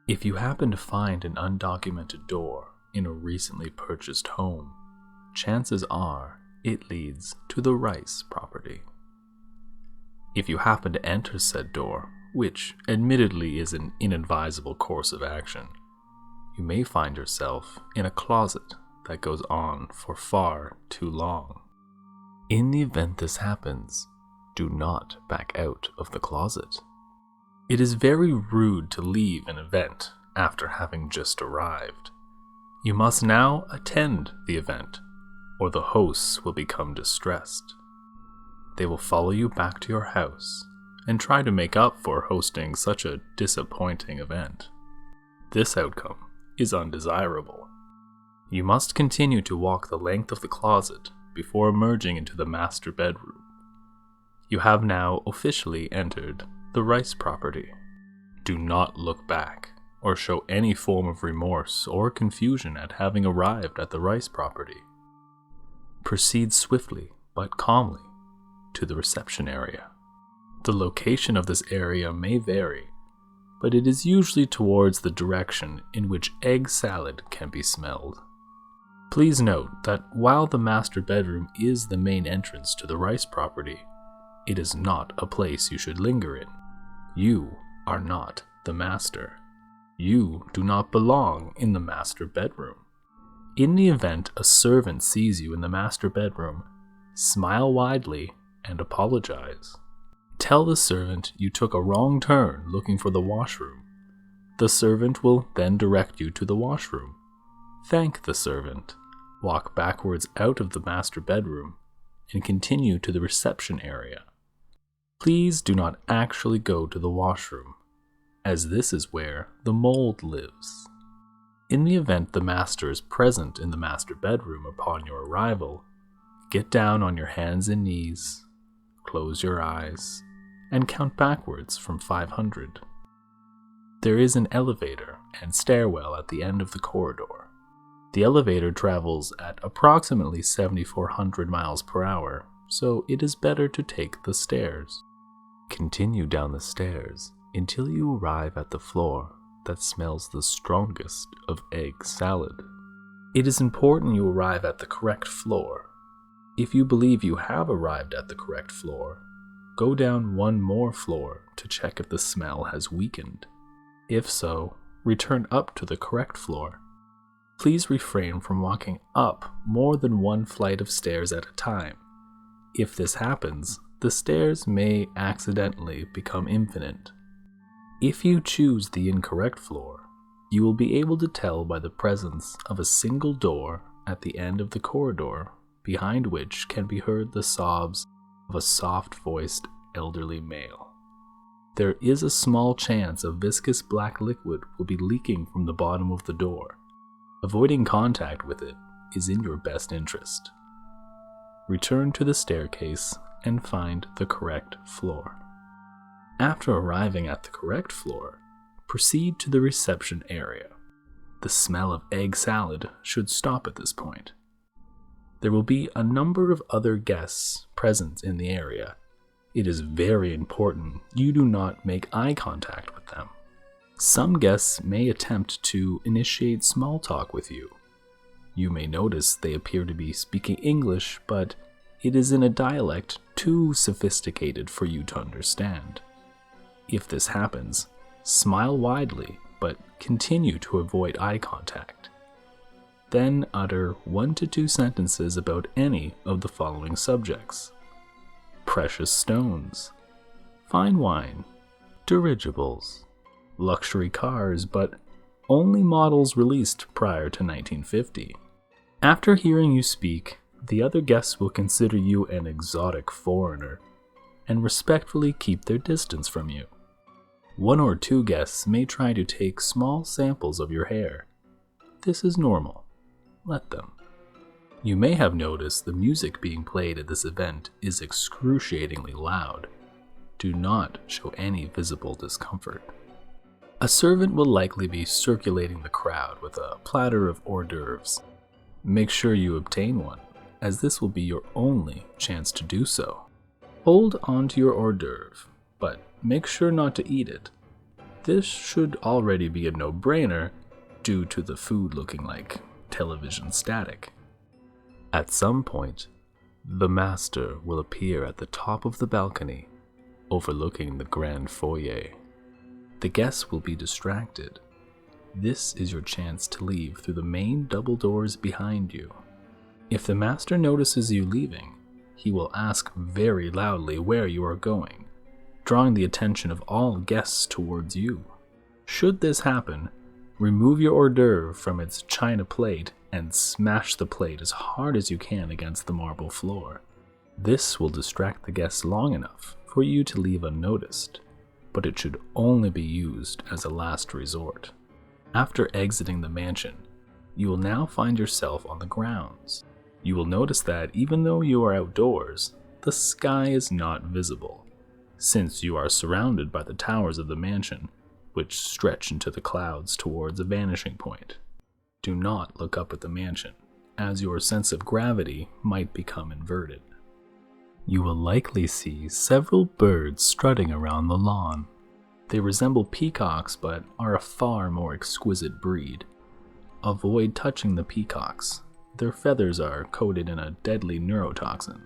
If you happen to find an undocumented door in a recently purchased home, chances are it leads to the Ryce property. If you happen to enter said door, which admittedly is an inadvisable course of action, you may find yourself in a closet that goes on for far too long. In the event this happens, do not back out of the closet. It is very rude to leave an event after having just arrived. You must now attend the event, or the hosts will become distressed. They will follow you back to your house and try to make up for hosting such a disappointing event. This outcome is undesirable. You must continue to walk the length of the closet before emerging into the master bedroom. You have now officially entered the Ryce property. Do not look back or show any form of remorse or confusion at having arrived at the Ryce property. Proceed swiftly but calmly to the reception area. The location of this area may vary, but it is usually towards the direction in which egg salad can be smelled. Please note that while the master bedroom is the main entrance to the Ryce property, it is not a place you should linger in. You are not the master. You do not belong in the master bedroom. In the event a servant sees you in the master bedroom, smile widely and apologize. Tell the servant you took a wrong turn looking for the washroom. The servant will then direct you to the washroom. Thank the servant. Walk backwards out of the master bedroom and continue to the reception area. Please do not actually go to the washroom, as this is where the mold lives. In the event the master is present in the master bedroom upon your arrival, get down on your hands and knees, close your eyes, and count backwards from 500. There is an elevator and stairwell at the end of the corridor. The elevator travels at approximately 7,400 miles per hour, so it is better to take the stairs. Continue down the stairs until you arrive at the floor that smells the strongest of egg salad. It is important you arrive at the correct floor. If you believe you have arrived at the correct floor, go down one more floor to check if the smell has weakened. If so, return up to the correct floor. Please refrain from walking up more than one flight of stairs at a time. If this happens, the stairs may accidentally become infinite. If you choose the incorrect floor, you will be able to tell by the presence of a single door at the end of the corridor, behind which can be heard the sobs of a soft-voiced elderly male. There is a small chance a viscous black liquid will be leaking from the bottom of the door. Avoiding contact with it is in your best interest. Return to the staircase and find the correct floor. After arriving at the correct floor, proceed to the reception area. The smell of egg salad should stop at this point. There will be a number of other guests present in the area. It is very important you do not make eye contact with them. Some guests may attempt to initiate small talk with you. You may notice they appear to be speaking English, but it is in a dialect too sophisticated for you to understand. If this happens, smile widely, but continue to avoid eye contact. Then utter 1 to 2 sentences about any of the following subjects: precious stones, fine wine, dirigibles, luxury cars, but only models released prior to 1950. After hearing you speak, the other guests will consider you an exotic foreigner and respectfully keep their distance from you. 1 or 2 guests may try to take small samples of your hair. This is normal. Let them. You may have noticed the music being played at this event is excruciatingly loud. Do not show any visible discomfort. A servant will likely be circulating the crowd with a platter of hors d'oeuvres. Make sure you obtain one, as this will be your only chance to do so. Hold on to your hors d'oeuvre, but make sure not to eat it. This should already be a no-brainer due to the food looking like television static. At some point, the master will appear at the top of the balcony, overlooking the grand foyer. The guests will be distracted. This is your chance to leave through the main double doors behind you. If the master notices you leaving, he will ask very loudly where you are going, drawing the attention of all guests towards you. Should this happen, remove your hors d'oeuvre from its china plate and smash the plate as hard as you can against the marble floor. This will distract the guests long enough for you to leave unnoticed, but it should only be used as a last resort. After exiting the mansion, you will now find yourself on the grounds. You will notice that even though you are outdoors, the sky is not visible, since you are surrounded by the towers of the mansion, which stretch into the clouds towards a vanishing point. Do not look up at the mansion, as your sense of gravity might become inverted. You will likely see several birds strutting around the lawn. They resemble peacocks but are a far more exquisite breed. Avoid touching the peacocks. Their feathers are coated in a deadly neurotoxin.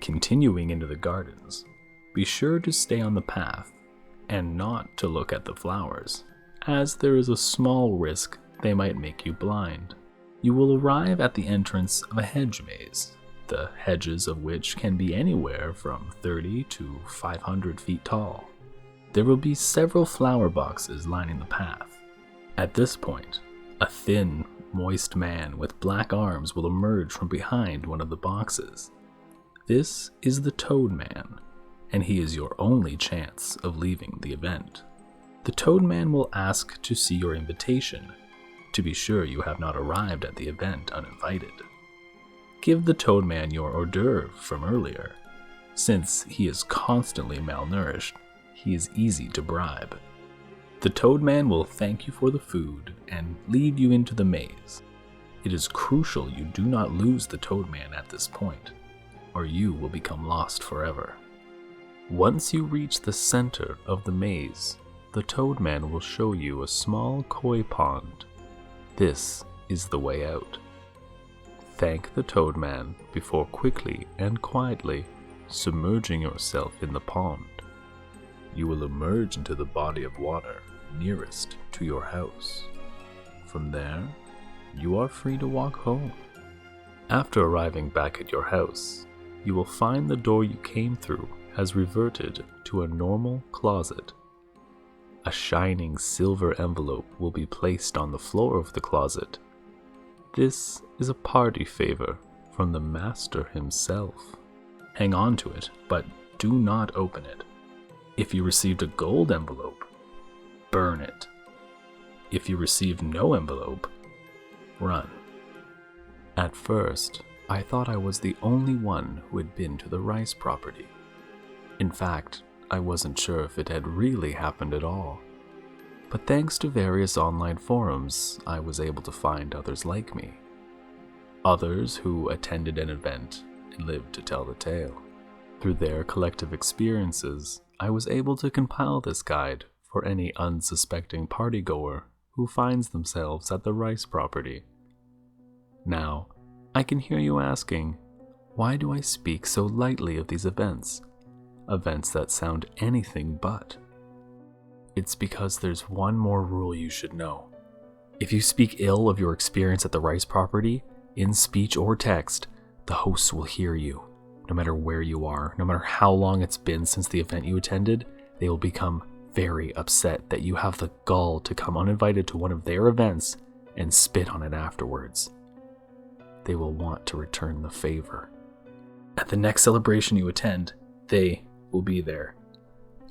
Continuing into the gardens, be sure to stay on the path and not to look at the flowers, as there is a small risk they might make you blind. You will arrive at the entrance of a hedge maze, the hedges of which can be anywhere from 30 to 500 feet tall. There will be several flower boxes lining the path. At this point, a thin, moist man with black arms will emerge from behind one of the boxes. This is the Toad Man, and he is your only chance of leaving the event. The Toad Man will ask to see your invitation, to be sure you have not arrived at the event uninvited. Give the Toad Man your hors d'oeuvre from earlier. Since he is constantly malnourished, he is easy to bribe. The Toad Man will thank you for the food and lead you into the maze. It is crucial you do not lose the Toad Man at this point, or you will become lost forever. Once you reach the center of the maze, the Toad Man will show you a small koi pond. This is the way out. Thank the Toad Man before quickly and quietly submerging yourself in the pond. You will emerge into the body of water nearest to your house. From there, you are free to walk home. After arriving back at your house, you will find the door you came through has reverted to a normal closet. A shining silver envelope will be placed on the floor of the closet. This is a party favor from the master himself. Hang on to it, but do not open it. If you received a gold envelope, burn it. If you received no envelope, run. At first, I thought I was the only one who had been to the Ryce property. In fact, I wasn't sure if it had really happened at all. But thanks to various online forums, I was able to find others like me. Others who attended an event and lived to tell the tale. Through their collective experiences, I was able to compile this guide for any unsuspecting partygoer who finds themselves at the Ryce property. Now, I can hear you asking, why do I speak so lightly of these events? Events that sound anything but. It's because there's one more rule you should know. If you speak ill of your experience at the Ryce property, in speech or text, the hosts will hear you. No matter where you are, no matter how long it's been since the event you attended, they will become very upset that you have the gall to come uninvited to one of their events and spit on it afterwards. They will want to return the favor. At the next celebration you attend, they will be there.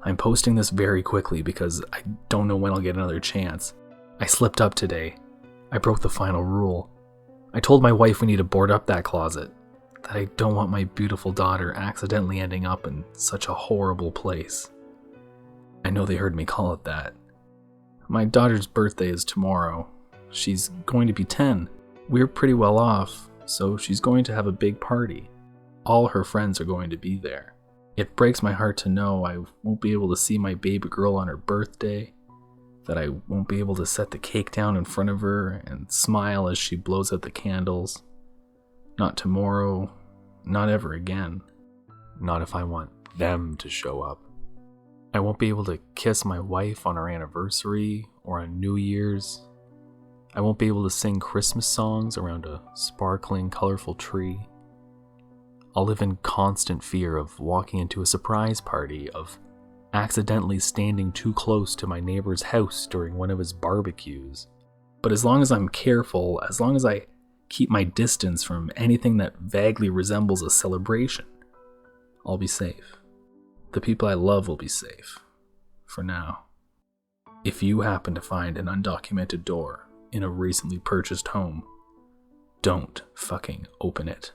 I'm posting this very quickly because I don't know when I'll get another chance. I slipped up today. I broke the final rule. I told my wife we need to board up that closet, that I don't want my beautiful daughter accidentally ending up in such a horrible place. I know they heard me call it that. My daughter's birthday is tomorrow. She's going to be 10. We're pretty well off, so she's going to have a big party. All her friends are going to be there. It breaks my heart to know I won't be able to see my baby girl on her birthday, that I won't be able to set the cake down in front of her and smile as she blows out the candles. Not tomorrow, not ever again. Not if I want them to show up. I won't be able to kiss my wife on our anniversary or on New Year's. I won't be able to sing Christmas songs around a sparkling, colorful tree. I'll live in constant fear of walking into a surprise party, of accidentally standing too close to my neighbor's house during one of his barbecues. But as long as I'm careful, as long as I keep my distance from anything that vaguely resembles a celebration, I'll be safe. The people I love will be safe. For now. If you happen to find an undocumented door in a recently purchased home, don't fucking open it.